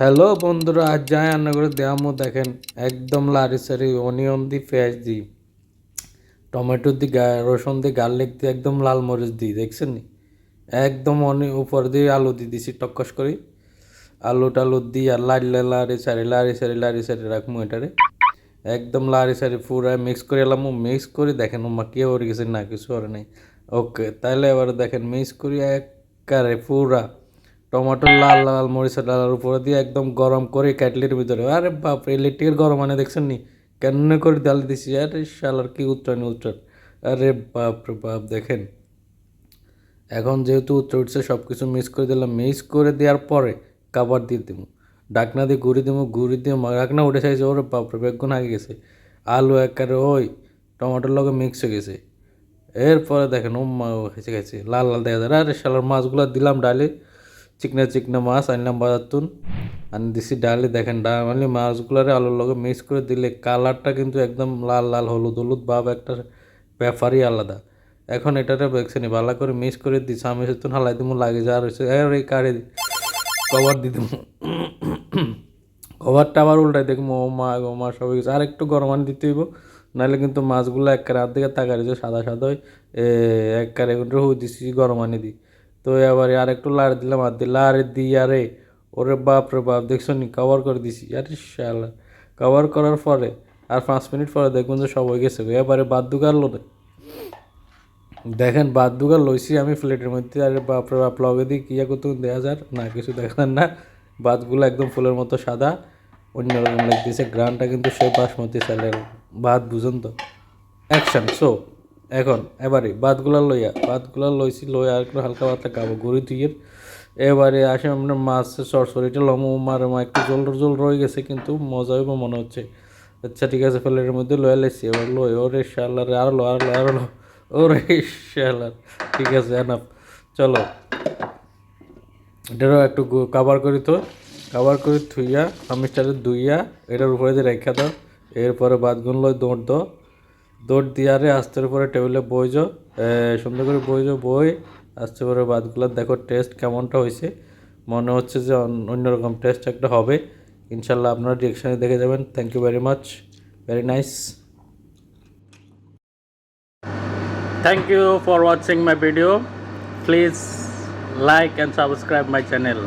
Hello বন্ধুরা, আজ যাই রান্না করে দেখামো। দেখেন একদম লারি সারি অনিয়ন দি, পেঁয়াজ দি, টমেটো দি, রসুন দি, গার্লিক দি, একদম লাল মরিচ দি, দেখছেন নি? একদম উপর দিয়ে আলু দিয়ে দিছি টক্কস করে। আলু টালু দিয়ে আর লারি সারি রাখবো এটারে। একদম লারি সারি পুরা মিক্স করে এলাম, মিক্স করে দেখেন মা কে হয়ে গেছে, না কিছু করে নাই। ওকে, তাহলে এবার দেখেন মিক্স করি একবারে পুরা টমেটো লাল লাল মরিচের ডালার উপরে দিয়ে একদম গরম করে কেটলির ভিতরে। আরে বাপরে, ইলেকট্রিকের গরম মানে দেখছেন নি কেন করে ডাল দিছি। আরে শালার কি উচ্চারণ। আরে বাপরে বাপ, দেখেন এখন যেহেতু উঠছে সব কিছু মিক্স করে দিলাম। মিক্স করে দেওয়ার পরে কাবার দিয়ে দেবো, ডাকনা দিয়ে গুঁড়ি দিয়ে ডাকনা উঠে চাইছে। ওরে বাপরে, বেগুন আগে গেছে, আলু একেবারে ওই টমেটোর লগে মিক্স হয়ে গেছে। এরপরে দেখেন ও মা হেসে গেছে, লাল লাল দেখা যায়। আরে শালার মাছগুলো দিলাম ডালে, চিকনা চিকনা মাছ আনলাম বাজারতুন, আনি দিছি ডালে। দেখেন ডালে মাছগুলারে আলুর লগে মিক্স করে দিলে কালারটা কিন্তু একদম লাল লাল হলুদ হলুদ ভাব, একটা ব্যাপারই আলাদা। এখন এটাতে দেখছেনি ভালো করে মিক্স করে দিছি, আমি সেতুন হালাই দিমু, লাগে যা রয়েছে এই কারে কভার দিয়ে দিমু। কভারটা আবার উল্টাই দেখবো, ও মা সব কিছু আর একটু গরম পানি দিতে হইব, নাহলে কিন্তু মাছগুলো একবারে হাত দিকে তাকারি যে সাদা সাদা হয়। একবারে রহু দিছি গরম পানি দিই। তো এবারে আর একটু লাড় দিলাম, আর দিই লাড়ে দিই। আরে ওরে বাপ রে বাপ, দেখছো নি কভার করে দিছি। আরে শালা, কভার করার পরে আর 5 মিনিট পরে দেখবেন যে সব হয়ে গেছে। এবারে বাদ দুগার লোনে দেখেন বাদ দুগার লইছি আমি প্লেটের মধ্যে। আরে বাপরে বাপ, লগে দিয়ে কিয়া করতে দেখা যার না, কিছু দেখার না। ভাতগুলো একদম ফুলের মতো সাদা, অন্যরকম লাগতেছে। গ্রানটা কিন্তু সেই বাসমতি চালের ভাত, বুঝুন তো। Action show. এখন এবারে ভাতগুলা লইছি, লই আর একটু হালকা পাতলা খাবো গুঁড়ি তুইয়ের। এবারে আসে আপনার মাছের সরসরিটা লমো মারে মা, একটু জল জল রয়ে গেছে কিন্তু মজা হইব মনে হচ্ছে। আচ্ছা ঠিক আছে, প্লেটের মধ্যে লয়ে লাইছি। এবার লই, ওরে শালার আরো লো। ওরে শালার, ঠিক আছে এনাফ। চলো এটারও একটু কাভার করি, তো কাভার করে থুইয়া আমিষটারে ধুইয়া এটার উপরে দিয়ে রেখা দাও। এরপরে ভাতগুলো লই দৌড় দিয়ারে আস্তের উপরে টেবিলে বইজ, সুন্দর করে বই আস্তে করে ভাতগুলো দেখো টেস্ট কেমনটা হয়েছে। মনে হচ্ছে যে অন্যরকম টেস্ট একটা হবে ইনশাল্লাহ। আপনারা রিয়েকশানে দেখে যাবেন। Thank you very much, very nice. Thank you for watching my video. Please like and subscribe my channel.